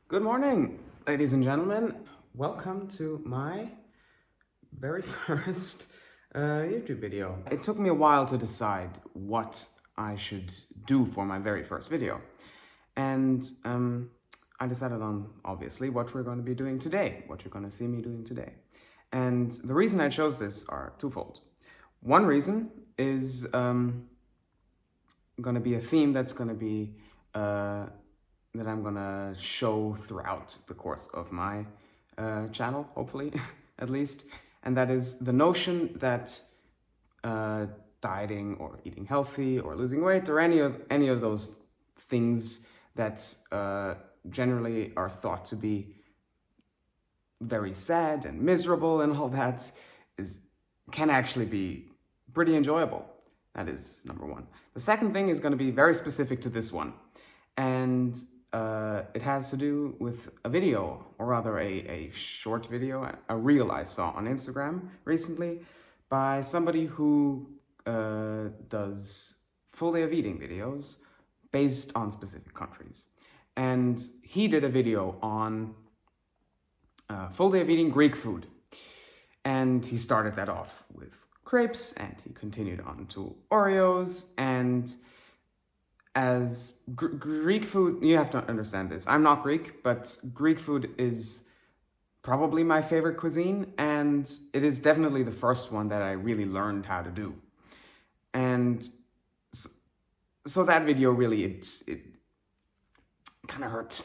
Good morning, ladies and gentlemen. Welcome to my very first YouTube video. It took me a while to decide what I should do for my very first video. And I decided on, obviously, what we're going to be doing today, what you're going to see me doing today. And the reason I chose this are twofold. One reason is going to be a theme that's going to be that I'm gonna show throughout the course of my channel, hopefully, at least. And that is the notion that dieting or eating healthy or losing weight or any of those things that generally are thought to be very sad and miserable and all that can actually be pretty enjoyable. That is number one. The second thing is going to be very specific to this one. And it has to do with a video, or rather a short video, a reel I saw on Instagram recently by somebody who does full day of eating videos based on specific countries. And he did a video on full day of eating Greek food. And he started that off with crepes, and he continued on to Oreos, and as Greek food, you have to understand this. I'm not Greek, but Greek food is probably my favorite cuisine, and it is definitely the first one that I really learned how to do. And so that video really, it kind of hurt,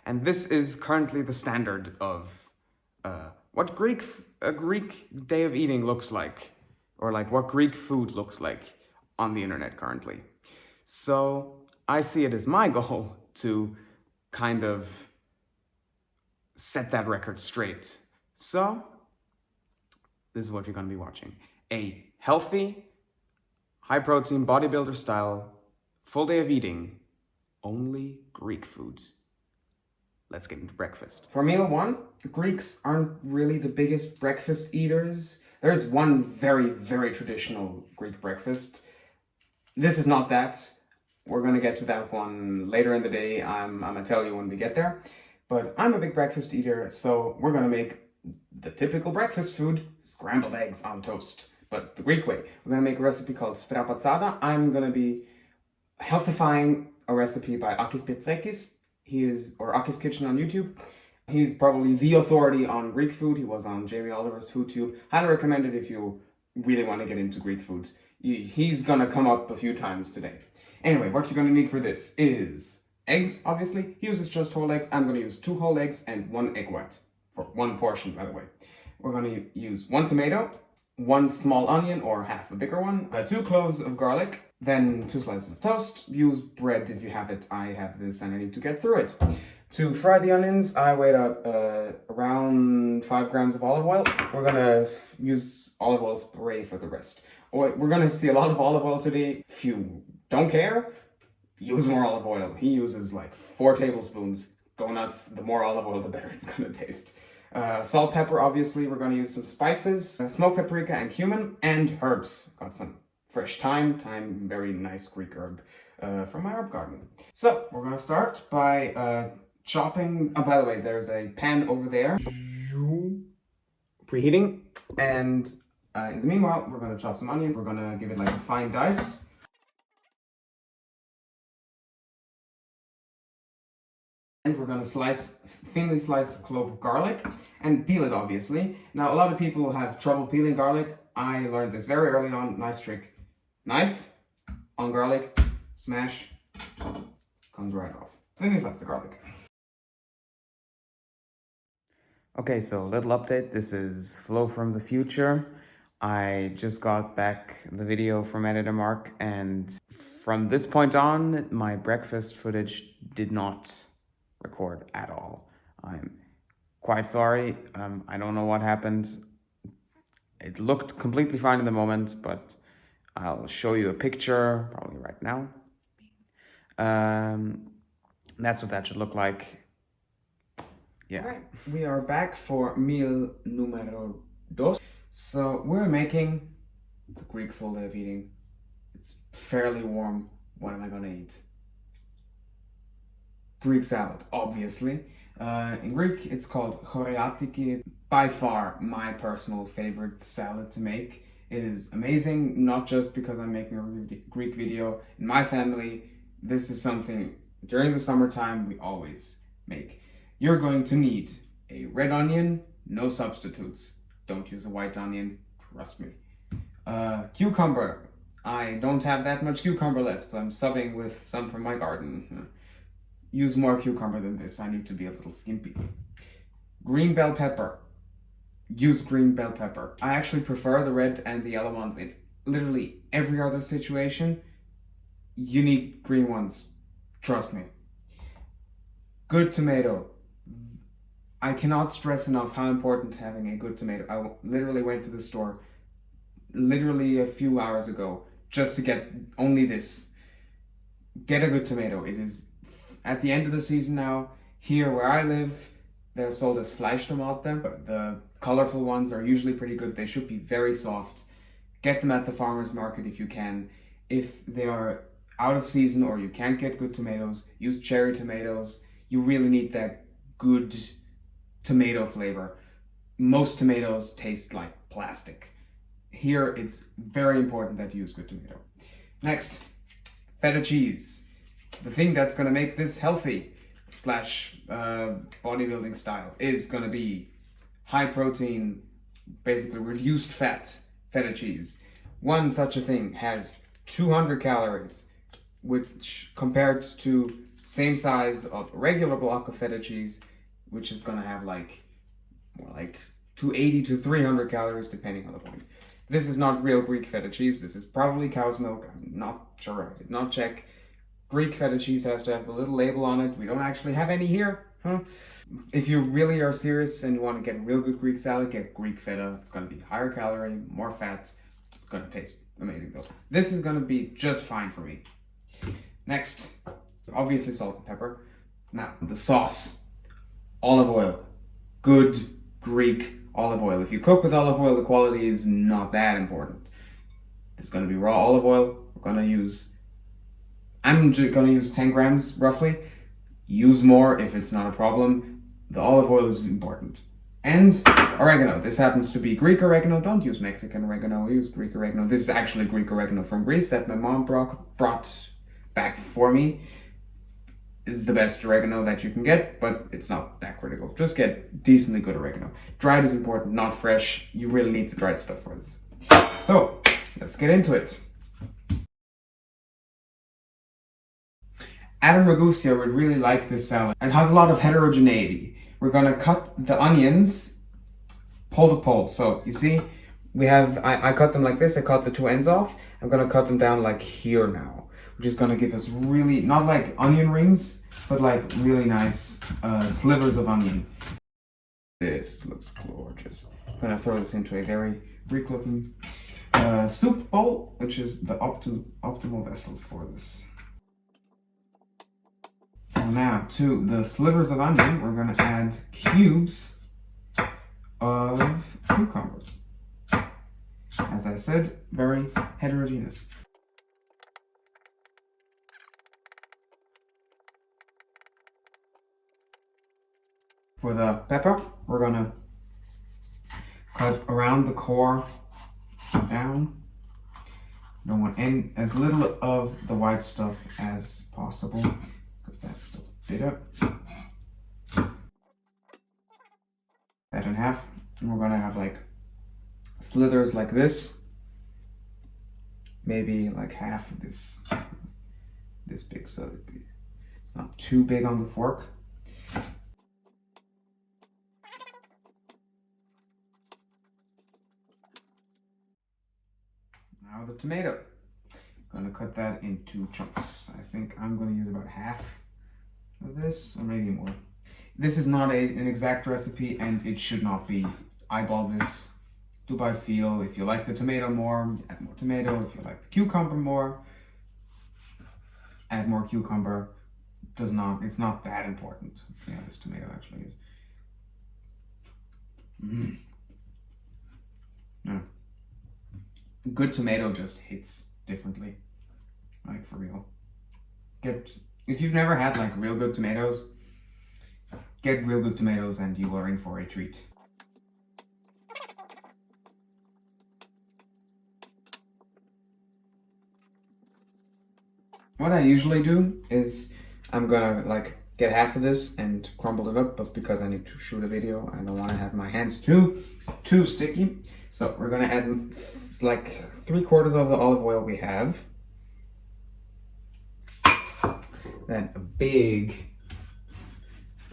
And this is currently the standard of what a Greek day of eating looks like, or like what Greek food looks like on the internet currently. So I see it as my goal to kind of set that record straight. So this is what you're going to be watching. A healthy, high-protein, bodybuilder style, full day of eating, only Greek food. Let's get into breakfast. For meal one, Greeks aren't really the biggest breakfast eaters. There's one very, very traditional Greek breakfast. This is not that. We're going to get to that one later in the day. I'm going to tell you when we get there. But I'm a big breakfast eater, so we're going to make the typical breakfast food, scrambled eggs on toast, but the Greek way. We're going to make a recipe called strapazzata. I'm going to be healthifying a recipe by Akis Petsekis. Or Akis Kitchen on YouTube. He's probably the authority on Greek food. He was on Jamie Oliver's FoodTube. Highly recommend it if you really want to get into Greek food. He's gonna come up a few times today. Anyway, what you're gonna need for this is eggs, obviously. He uses just whole eggs. I'm gonna use 2 whole eggs and 1 egg white. For 1 portion, by the way. We're gonna use 1 tomato, 1 small onion, or half a bigger one, 2 cloves of garlic, then 2 slices of toast. Use bread if you have it. I have this and I need to get through it. To fry the onions, I weighed up around 5 grams of olive oil. We're gonna use olive oil spray for the rest. We're gonna see a lot of olive oil today. If you don't care, use more olive oil. He uses like 4 tablespoons. Go nuts. The more olive oil, the better it's gonna taste. Salt, pepper, obviously. We're gonna use some spices, smoked paprika and cumin, and herbs. Got some fresh thyme, very nice Greek herb from my herb garden. So we're gonna start by chopping. Oh, by the way, there's a pan over there, preheating, and in the meanwhile, we're gonna chop some onions. We're gonna give it like a fine dice. And we're gonna thinly slice a clove of garlic and peel it, obviously. Now, a lot of people have trouble peeling garlic. I learned this very early on. Nice trick. Knife on garlic, smash, comes right off. Thinly slice the garlic. Okay, so a little update. This is Flo from the future. I just got back the video from editor Mark, and from this point on, my breakfast footage did not record at all. I'm quite sorry. I don't know what happened. It looked completely fine in the moment, but I'll show you a picture probably right now. That's what that should look like. Yeah. Okay, we are back for meal numero dos. So we're making the Greek full day of eating. It's fairly warm. What am I gonna eat? Greek salad, obviously. In Greek, it's called choriatiki. By far, my personal favorite salad to make. It is amazing, not just because I'm making a Greek video. In my family, this is something during the summertime we always make. You're going to need a red onion, no substitutes. Don't use a white onion, trust me. Cucumber. I don't have that much cucumber left, so I'm subbing with some from my garden. Use more cucumber than this. I need to be a little skimpy. Green bell pepper. Use green bell pepper. I actually prefer the red and the yellow ones in literally every other situation. You need green ones. Trust me. Good tomato. I cannot stress enough how important having a good tomato. I literally went to the store literally a few hours ago just to get only this. Get a good tomato. It is at the end of the season now. Here where I live, they're sold as Fleischtomate. The colorful ones are usually pretty good. They should be very soft. Get them at the farmer's market if you can. If they are out of season or you can't get good tomatoes, use cherry tomatoes. You really need that good tomato flavor. Most tomatoes taste like plastic. Here, it's very important that you use good tomato. Next, feta cheese. The thing that's going to make this healthy slash bodybuilding style is going to be high protein, basically reduced fat feta cheese. One such a thing has 200 calories, which compared to same size of a regular block of feta cheese, which is going to have like more like 280 to 300 calories depending on the point. This is not real Greek feta cheese. This is probably cow's milk. I'm not sure. I did not check. Greek feta cheese has to have the little label on it. We don't actually have any here. If you really are serious and you want to get real good Greek salad, get Greek feta. It's going to be higher calorie, more fat. It's going to taste amazing though. This is going to be just fine for me. Next, obviously salt and pepper. Now, the sauce. Olive oil. Good Greek olive oil. If you cook with olive oil, the quality is not that important. It's going to be raw olive oil. I'm going to use 10 grams roughly. Use more if it's not a problem. The olive oil is important. And oregano. This happens to be Greek oregano. Don't use Mexican oregano. Use Greek oregano. This is actually Greek oregano from Greece that my mom brought back for me. Is the best oregano that you can get, but it's not that critical. Just get decently good oregano. Dried is important, not fresh. You really need the dried stuff for this. So, let's get into it. Adam Ragusa would really like this salad. It has a lot of heterogeneity. We're gonna cut the onions pole to pole. So, you see, I cut them like this. I cut the two ends off. I'm gonna cut them down like here now, which is going to give us really, not like onion rings, but like really nice slivers of onion. This looks gorgeous. I'm going to throw this into a very Greek looking soup bowl, which is the optimal vessel for this. So now to the slivers of onion, we're going to add cubes of cucumber. As I said, very heterogeneous. For the pepper, we're gonna cut around the core down. Don't want as little of the white stuff as possible because that's still bitter. That in half, and we're gonna have like slithers like this. Maybe like half of this big, so it's not too big on the fork. Now the tomato. I'm gonna cut that into chunks. I think I'm gonna use about half of this, or maybe more. This is not an exact recipe, and it should not be. Eyeball this. Do by feel. If you like the tomato more, add more tomato. If you like the cucumber more, add more cucumber. It's not that important. Yeah, this tomato actually is. Yeah. Good tomato just hits differently, like for real. Get If you've never had like real good tomatoes, get real good tomatoes and you are in for a treat. What I usually do is I'm gonna like get half of this and crumble it up, but because I need to shoot a video, I don't want to have my hands too sticky. So we're gonna add like 3/4 of the olive oil we have. Then a big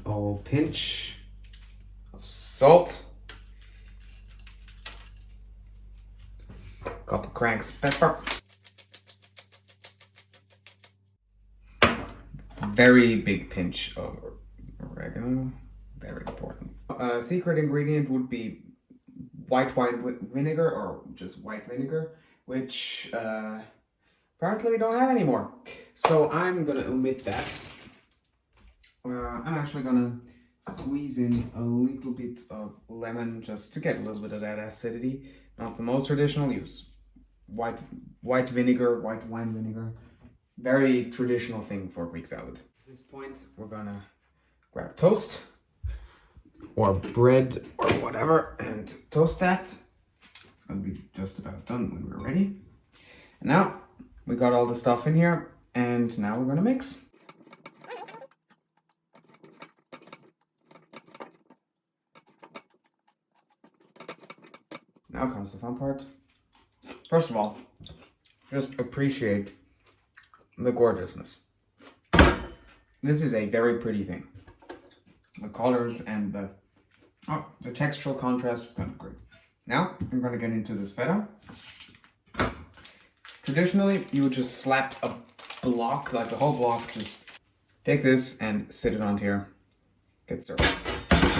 old pinch of salt. Couple cranks of pepper. Very big pinch of oregano, very important. A secret ingredient would be white wine vinegar or just white vinegar, which apparently we don't have anymore. So I'm gonna omit that. I'm actually gonna squeeze in a little bit of lemon just to get a little bit of that acidity. Not the most traditional use. White vinegar, white wine vinegar. Very traditional thing for Greek salad. At this point, we're gonna grab toast or bread or whatever and toast that. It's gonna be just about done when we're ready. And now we got all the stuff in here, and now we're gonna mix. Now comes the fun part. First of all, just appreciate the gorgeousness. This is a very pretty thing. The colors and the textural contrast is kind of great. Now I'm going to get into this feta. Traditionally, you would just slap a block, like the whole block, just take this and sit it on here. Get served.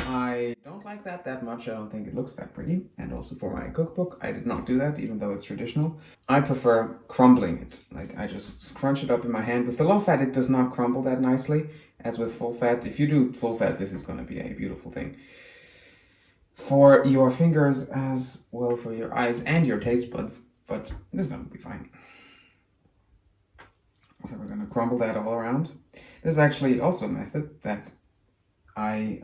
I don't like that much. I don't think it looks that pretty. And also for my cookbook, I did not do that, even though it's traditional. I prefer crumbling it. Like I just scrunch it up in my hand. With the low fat, it does not crumble that nicely as with full fat. If you do full fat, this is going to be a beautiful thing. For your fingers as well for your eyes and your taste buds, but this is going to be fine. So we're going to crumble that all around. There's actually also a method that I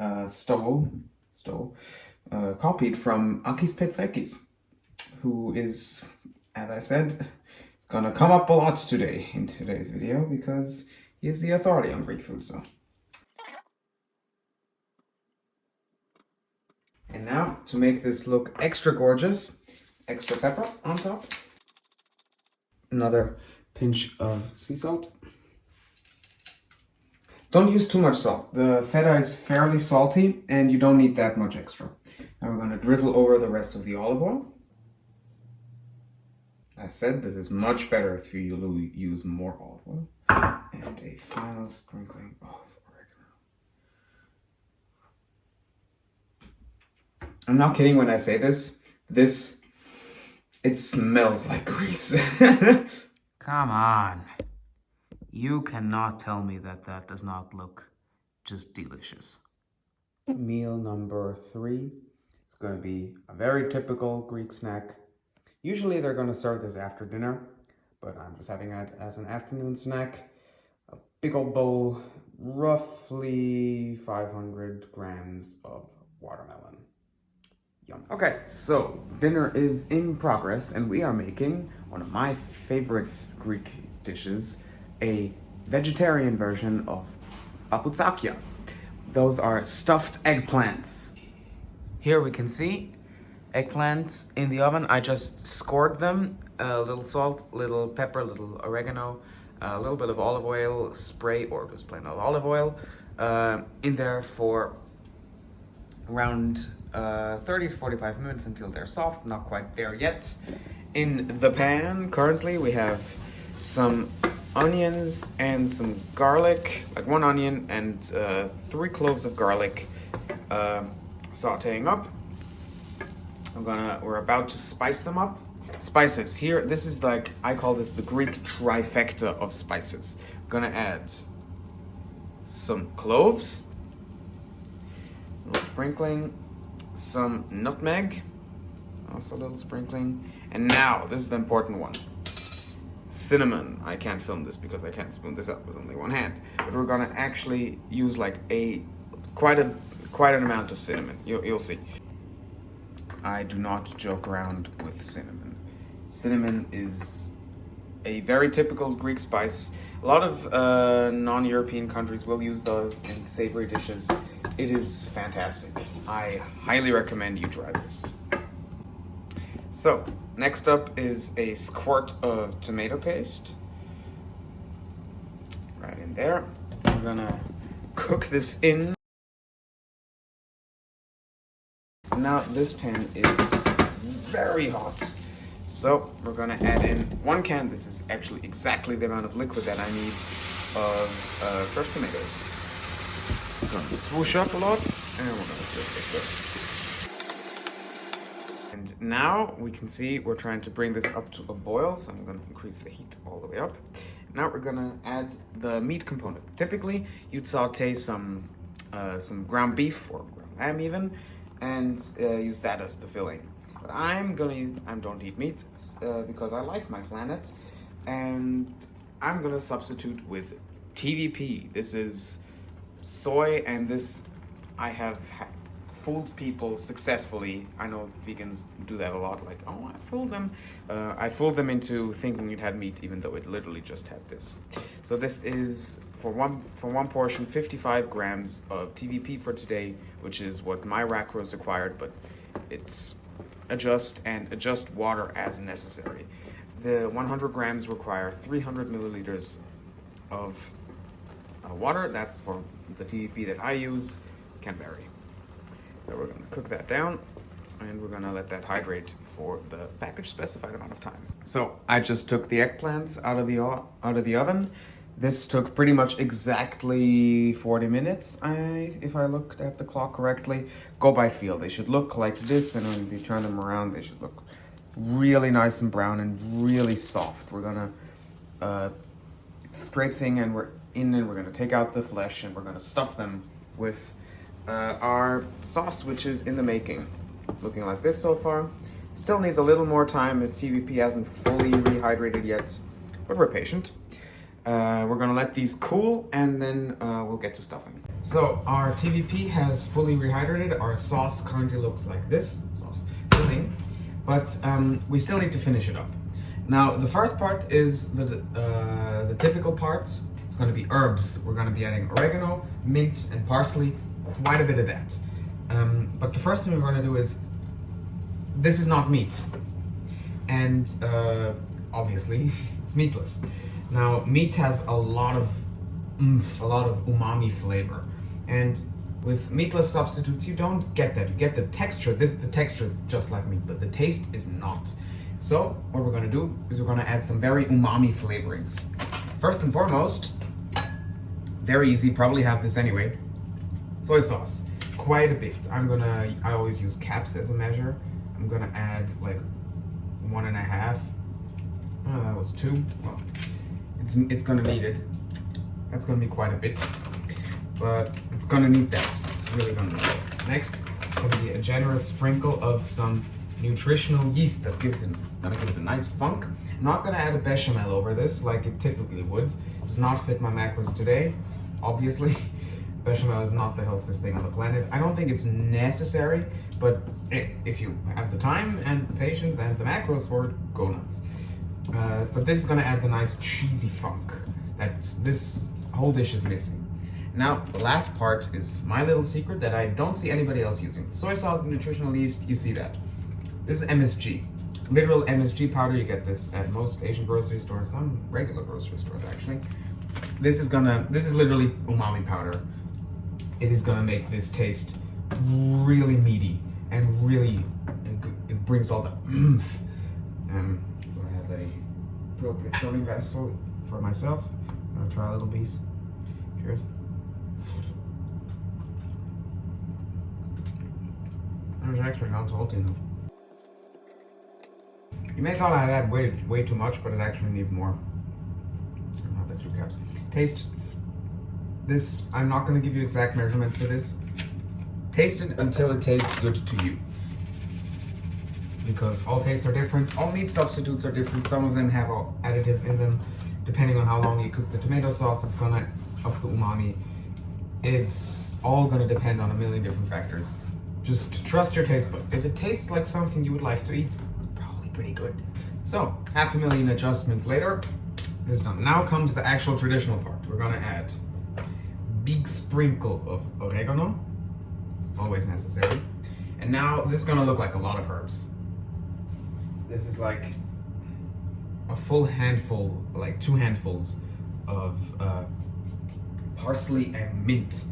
copied from Akis Petrakis, who is, as I said, gonna come up a lot today in today's video because he is the authority on Greek food. So, and now to make this look extra gorgeous, extra pepper on top, another pinch of sea salt. Don't use too much salt. The feta is fairly salty and you don't need that much extra. Now we're going to drizzle over the rest of the olive oil. As said, this is much better if you use more olive oil. And a final sprinkling of oregano. I'm not kidding when I say this. It smells like grease. Come on. You cannot tell me that that does not look just delicious. Meal number 3. It's going to be a very typical Greek snack. Usually they're going to serve this after dinner, but I'm just having it as an afternoon snack. A big old bowl, roughly 500 grams of watermelon. Yum. Okay, so dinner is in progress and we are making one of my favorite Greek dishes, a vegetarian version of papoutsakya. Those are stuffed eggplants. Here we can see eggplants in the oven. I just scored them, a little salt, little pepper, little oregano, a little bit of olive oil spray or just plain old olive oil in there for around 30 to 45 minutes until they're soft. Not quite there yet. In the pan currently we have some onions and some garlic, like 1 onion and 3 cloves of garlic, sauteing up. We're about to spice them up. Spices here, this is like, I call this the Greek trifecta of spices. I'm gonna add some cloves, a little sprinkling, some nutmeg, also a little sprinkling, and now this is the important one. cinnamon. I can't film this because I can't spoon this up with only one hand. But we're gonna actually use like quite an amount of cinnamon. You'll see. I do not joke around with cinnamon. Cinnamon is a very typical Greek spice. A lot of non-European countries will use those in savory dishes. It is fantastic. I highly recommend you try this. So, next up is a squirt of tomato paste. Right in there. We're gonna cook this in. Now this pan is very hot. So we're gonna add in 1 can. This is actually exactly the amount of liquid that I need of fresh tomatoes. We're gonna swoosh up a lot, and we're gonna switch this up. And now we can see we're trying to bring this up to a boil, so I'm gonna increase the heat all the way up. Now we're gonna add the meat component. Typically, you'd saute some ground beef or ground lamb even, and use that as the filling. But I don't eat meat because I like my planet, and I'm gonna substitute with TVP. This is soy, and this I have fooled people successfully. I know vegans do that a lot, like, oh, I fooled them. I fooled them into thinking it had meat, even though it literally just had this. So this is for one portion, 55 grams of TVP for today, which is what my macros required, but it's adjust water as necessary. The 100 grams require 300 milliliters of water. That's for the TVP that I use, can vary. So we're gonna cook that down, and we're gonna let that hydrate for the package specified amount of time. So I just took the eggplants out of the oven. This took pretty much exactly 40 minutes, if I looked at the clock correctly. Go by feel. They should look like this, and when you turn them around, they should look really nice and brown and really soft. We're gonna scrape thing, and we're gonna take out the flesh, and we're gonna stuff them with our sauce, which is in the making. Looking like this so far. Still needs a little more time. The TVP hasn't fully rehydrated yet, but we're patient. We're gonna let these cool, and then we'll get to stuffing. So our TVP has fully rehydrated. Our sauce currently looks like this, sauce filling, but we still need to finish it up. Now the first part is the typical part. It's gonna be herbs. We're gonna be adding oregano, mint, and parsley, quite a bit of that. But the first thing we're gonna do is, this is not meat, and obviously it's meatless. Now, meat has a lot of umami flavor, and with meatless substitutes, you don't get that. You get the texture. The texture is just like meat, but the taste is not. So what we're gonna do is we're gonna add some very umami flavorings. First and foremost, very easy, probably have this anyway, soy sauce, quite a bit. I always use caps as a measure. I'm gonna add like 1.5. Oh, that was 2. Well, it's gonna need it. That's gonna be quite a bit, but it's gonna need that. It's really gonna need it. Next, it's gonna be a generous sprinkle of some nutritional yeast. That's gonna give it a nice funk. I'm not gonna add a bechamel over this like it typically would. It does not fit my macros today, obviously. Bechamel is not the healthiest thing on the planet. I don't think it's necessary, but if you have the time and the patience and the macros for it, go nuts. But this is gonna add the nice cheesy funk that this whole dish is missing. Now, the last part is my little secret that I don't see anybody else using. Soy sauce and nutritional yeast, you see that. This is MSG. Literal MSG powder. You get this at most Asian grocery stores, some regular grocery stores actually. This is literally umami powder. It is gonna make this taste really meaty and really, it brings all the oomph. Do I have a appropriate serving vessel for myself? I'm gonna try a little piece. Cheers. It's actually not salty enough. You may thought I had way too much, but it actually needs more. I'll have the 2 cups. Taste this. I'm not going to give you exact measurements for this. Taste it until it tastes good to you. because all tastes are different, all meat substitutes are different. Some of them have additives in them. Depending on how long you cook the tomato sauce, it's gonna up the umami. It's all gonna depend on a million different factors. Just trust your taste buds. If it tastes like something you would like to eat, it's probably pretty good. So, 500,000 adjustments later, this is done. Now comes the actual traditional part. We're gonna add big sprinkle of oregano, always necessary. And now this is gonna look like a lot of herbs. This is like a full handful, like 2 handfuls of parsley and mint.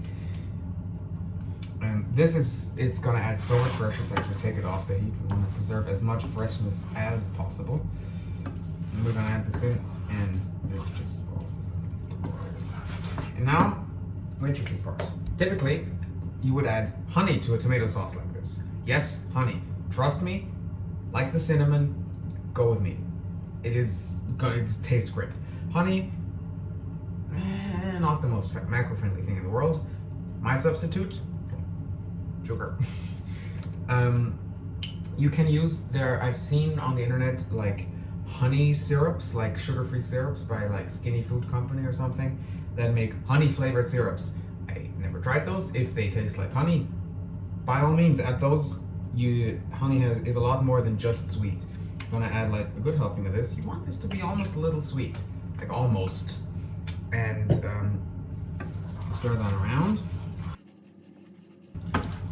And it's gonna add so much freshness that you take it off the heat. We wanna preserve as much freshness as possible. And we're gonna add this in, and this just is glorious. And now, the interesting part. Typically, you would add honey to a tomato sauce like this. Yes, honey. Trust me, like the cinnamon, go with me. It tastes great. Honey, not the most macro-friendly thing in the world. My substitute, sugar. You can use I've seen on the internet like honey syrups, like sugar-free syrups by like Skinny Food Company or something that make honey-flavored syrups. I never tried those. If they taste like honey, by all means add those. Honey is a lot more than just sweet. I'm gonna add like a good helping of this. You want this to be almost a little sweet, like almost. And stir that around.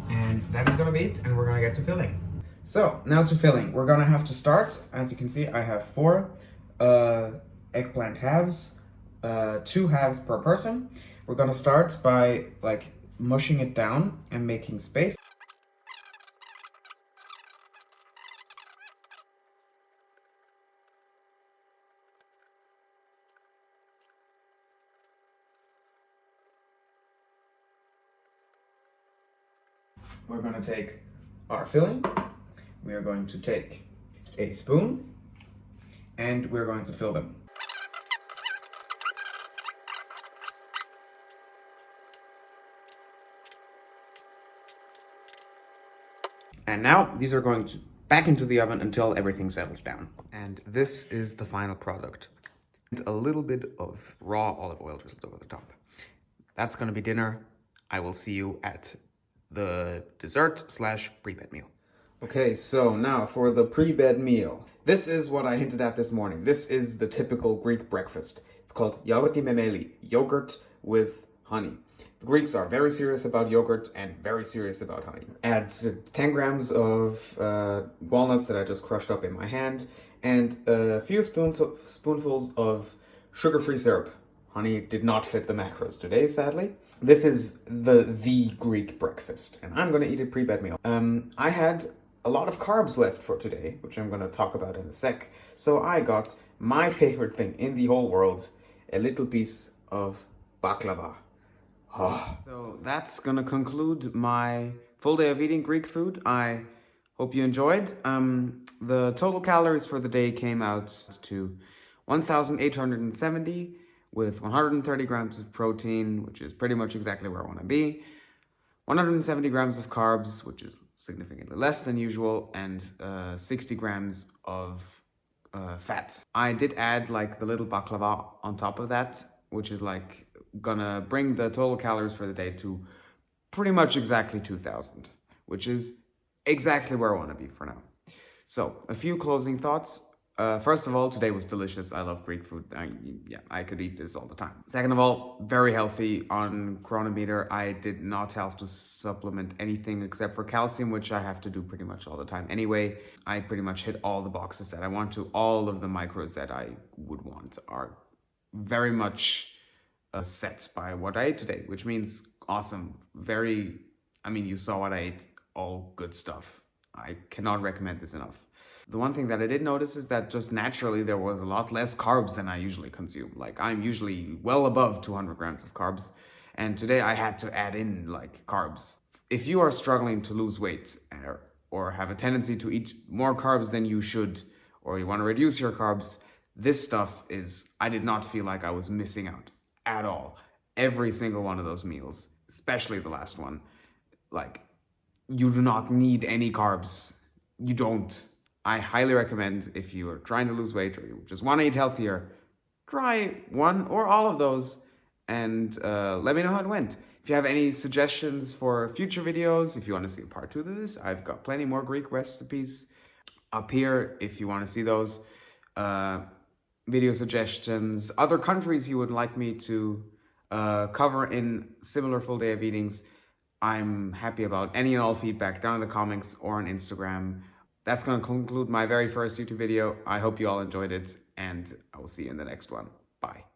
And that is gonna be it, and we're gonna get to filling. So now to filling. We're gonna have to start. As you can see, I have 4 eggplant halves, 2 halves per person. We're gonna start by like mushing it down and making space. We're going to take our filling, we are going to take a spoon, and we're going to fill them. And now these are going back into the oven until everything settles down. And this is the final product. And a little bit of raw olive oil drizzled over the top. That's going to be dinner. I will see you at the dessert / pre-bed meal. Okay, so now for the pre-bed meal. This is what I hinted at this morning. This is the typical Greek breakfast. It's called yogurti memeli, yogurt with honey. The Greeks are very serious about yogurt and very serious about honey. Add 10 grams of walnuts that I just crushed up in my hand, and a few spoonfuls of sugar-free syrup. Honey did not fit the macros today, sadly. This is the Greek breakfast, and I'm gonna eat a pre-bed meal. I had a lot of carbs left for today, which I'm gonna talk about in a sec. So I got my favorite thing in the whole world, a little piece of baklava. Oh. So that's gonna conclude my full day of eating Greek food. I hope you enjoyed. The total calories for the day came out to 1,870 with 130 grams of protein, which is pretty much exactly where I want to be, 170 grams of carbs, which is significantly less than usual, and 60 grams of fat. I did add like the little baklava on top of that, which is like gonna bring the total calories for the day to pretty much exactly 2,000, which is exactly where I want to be for now. So, a few closing thoughts. First of all, today was delicious. I love Greek food. I could eat this all the time. Second of all, very healthy on Chronometer. I did not have to supplement anything except for calcium, which I have to do pretty much all the time. Anyway, I pretty much hit all the boxes that I want to. All of the macros that I would want are very much set by what I ate today, which means awesome. You saw what I ate, all good stuff. I cannot recommend this enough. The one thing that I did notice is that just naturally there was a lot less carbs than I usually consume. Like I'm usually well above 200 grams of carbs, and today I had to add in like carbs. If you are struggling to lose weight or have a tendency to eat more carbs than you should, or you want to reduce your carbs, this stuff I did not feel like I was missing out at all. Every single one of those meals, especially the last one, like you do not need any carbs. You don't. I highly recommend, if you are trying to lose weight or you just want to eat healthier, try one or all of those and let me know how it went. If you have any suggestions for future videos, if you want to see a part 2 of this, I've got plenty more Greek recipes up here if you want to see those. Video suggestions, other countries you would like me to cover in similar full day of eatings. I'm happy about any and all feedback down in the comments or on Instagram. That's going to conclude my very first YouTube video. I hope you all enjoyed it, and I will see you in the next one. Bye.